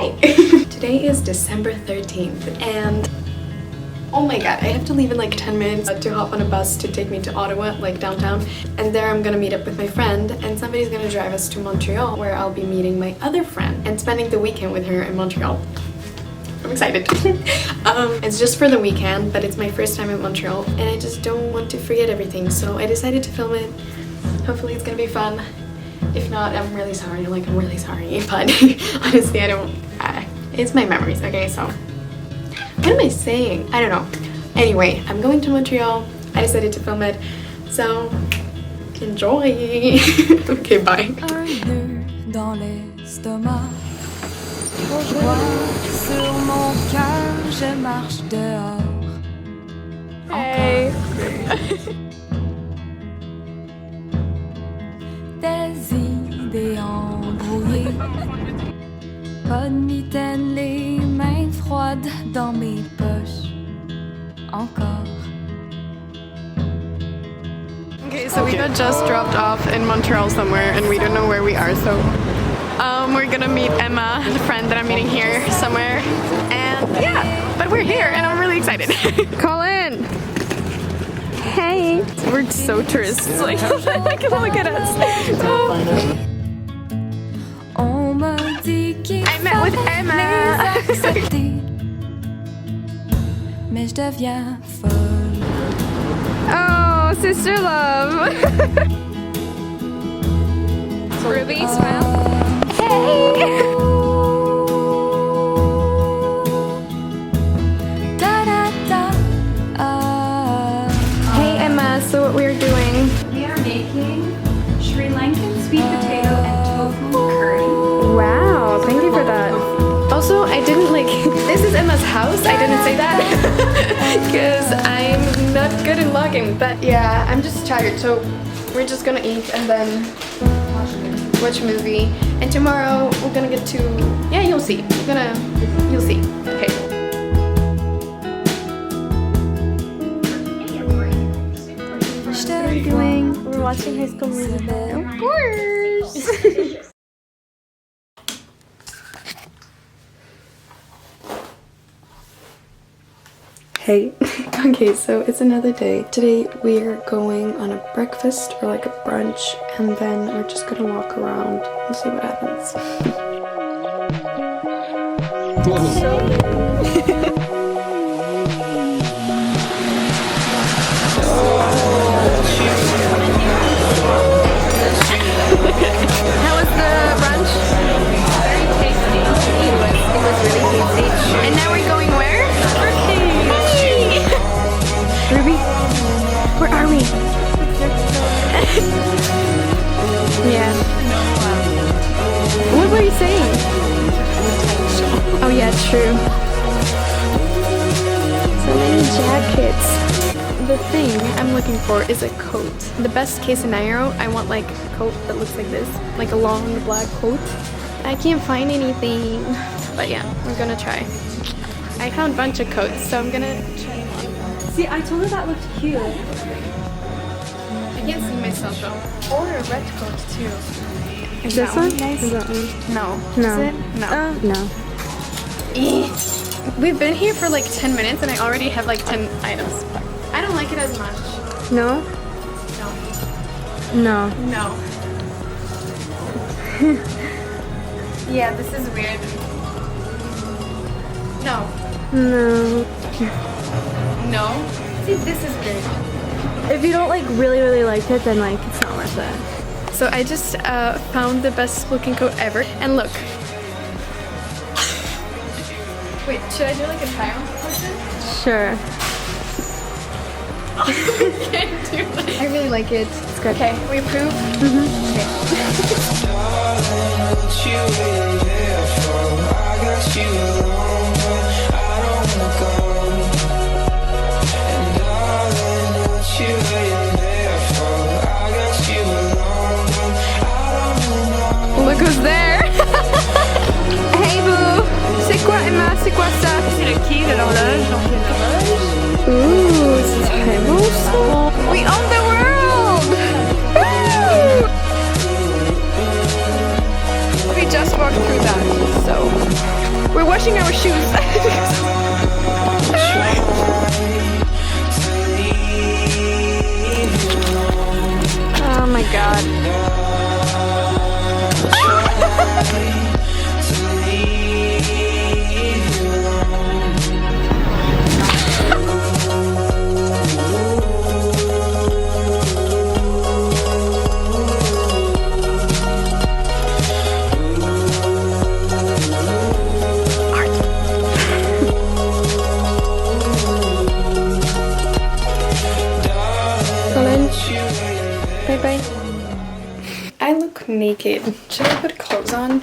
Hi! Today is December 13th and oh my god, I have to leave in like 10 minutes to hop on a bus to take me to Ottawa, like downtown, and there I'm gonna meet up with my friend and somebody's gonna drive us to Montreal where I'll be meeting my other friend and spending the weekend with her in Montreal. I'm excited. It's just for the weekend, but it's my first time in Montreal and I just don't want to forget everything, so I decided to film it. Hopefully it's gonna be fun. If not, I'm really sorry, like I'm really sorry, but honestly I don't, it's my memories, okay, so what am I saying? I don't know. Anyway, I'm going to Montreal, I decided to film it, so enjoy. Okay, bye. Hey. Des idées embrouillées, pas de mitaine, les mains froides dans mes poches, encore. Okay, so we got just dropped off in Montreal somewhere and we don't know where we are, so we're gonna meet Emma, the friend that I'm meeting here somewhere, and yeah, but we're here and I'm really excited. Colin! Hey! We're so tourists, like, look at us. I met with Emma! Oh, sister love! Ruby, smile. Hey! Hey Emma, so what we're doing? We are making Sri Lankan sweet potato and tofu curry. Wow, thank you for that. Also, I didn't like, this is Emma's house, I didn't say that because I'm not good in vlogging, but yeah, I'm just tired, so we're just gonna eat and then watch a movie, and tomorrow we're gonna get to, yeah, you'll see, you'll see, okay. What are we doing? We're watching High School Musical. Of course! Hey. Okay, so it's another day. Today we're going on a breakfast or like a brunch, and then we're just gonna walk around and see what happens. How was the brunch? Very tasty. It was really tasty. And now we're going where? Ruby, where are we? Yeah. What were you saying? Oh yeah, true. So many jackets. The thing I'm looking for is a coat. The best case scenario, I want like a coat that looks like this, like a long black coat. I can't find anything, but yeah, we're gonna try. I found a bunch of coats, so I'm gonna try them on. See, I told her that looked cute. I can't see myself though. Or a red coat too. Is this one? Nice? Is that one? No. No. Is it? No. No. We've been here for like 10 minutes and I already have like 10 items. I don't like it as much. No? No. No. No. Yeah, this is weird. No. No. No? See, this is weird. If you don't like really like it, then like it's not worth it. So I just found the best looking coat ever. And look. Wait, should I do like a try on portion? Sure. I can't do that. I really like it. It's good. Okay, we approve? Look who's there! Hey boo! C'est quoi Emma? C'est quoi ça? C'est le key de l'horloge, donc l'horloge. Ooh, c'est très beau ça! We own the world! Woo! We just walked through that, so Bye bye. I look naked. Should I put clothes on?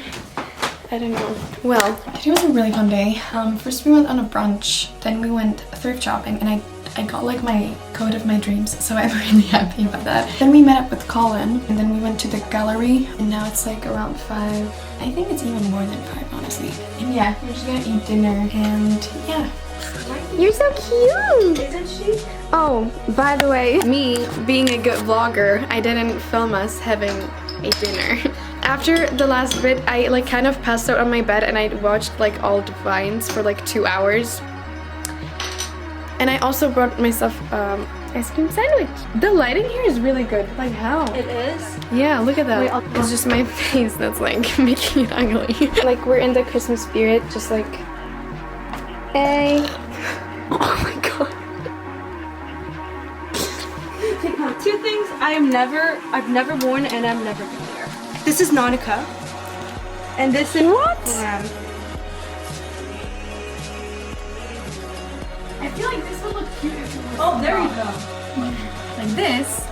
I don't know. Well, today was a really fun day. First we went on a brunch, then we went thrift shopping, and I got like my coat of my dreams, so I'm really happy about that. Then we met up with Colin, and then we went to the gallery, and now it's like around 5. I think it's even more than 5, honestly. And yeah, we're just gonna eat dinner, and yeah. You're so cute! Isn't she? Oh, by the way, me being a good vlogger, I didn't film us having a dinner. After the last bit, I like kind of passed out on my bed and I watched like all the Vines for like 2 hours. And I also brought myself ice cream sandwich. The lighting here is really good. Like how? It is? Yeah, look at that. Wait, it's just my face that's like making it ugly. Like we're in the Christmas spirit, just like, hey. Oh my god. Two things I've never worn and I'm never gonna wear. This is Nautica. And this is What? I feel like this would look cute if it was. Oh, there you go. Like this.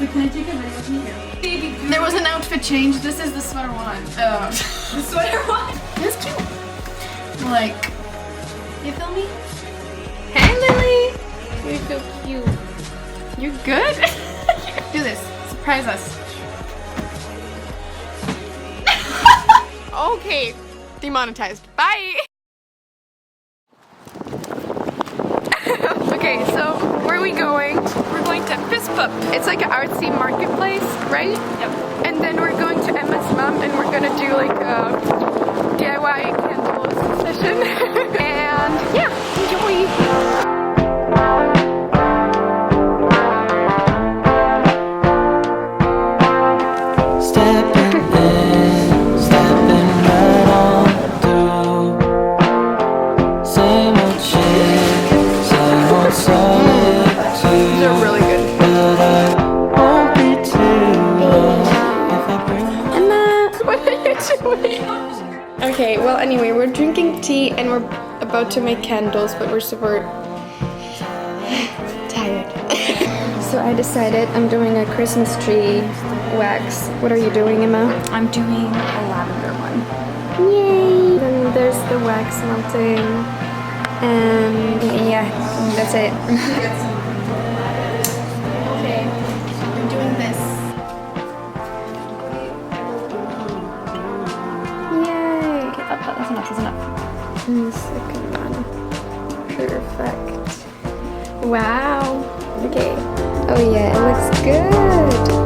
Wait, can I take a video of me here? Baby, There was an outfit change. This is the sweater one. the sweater one. It's cute. Like, you feel me? Hey, Lily. You're so cute. You're good. Do this. Surprise us. Okay. Demonetized. Bye. Okay, so where are we going? We're going to Fist Pup. It's like an artsy marketplace, right? Yep. And then we're going to Emma's mom and we're gonna do like a DIY candles session. And yeah, enjoy. They're really good. Emma, what are you doing? Okay, well anyway, we're drinking tea and we're about to make candles, but we're super tired. So I decided I'm doing a Christmas tree wax. What are you doing, Emma? I'm doing a lavender one. Yay! Then there's the wax melting. And yeah, that's it. Okay, we're doing this. Yay! Okay, that's enough, that's enough. And the second one. Perfect. Wow. Okay. Oh yeah, it looks good.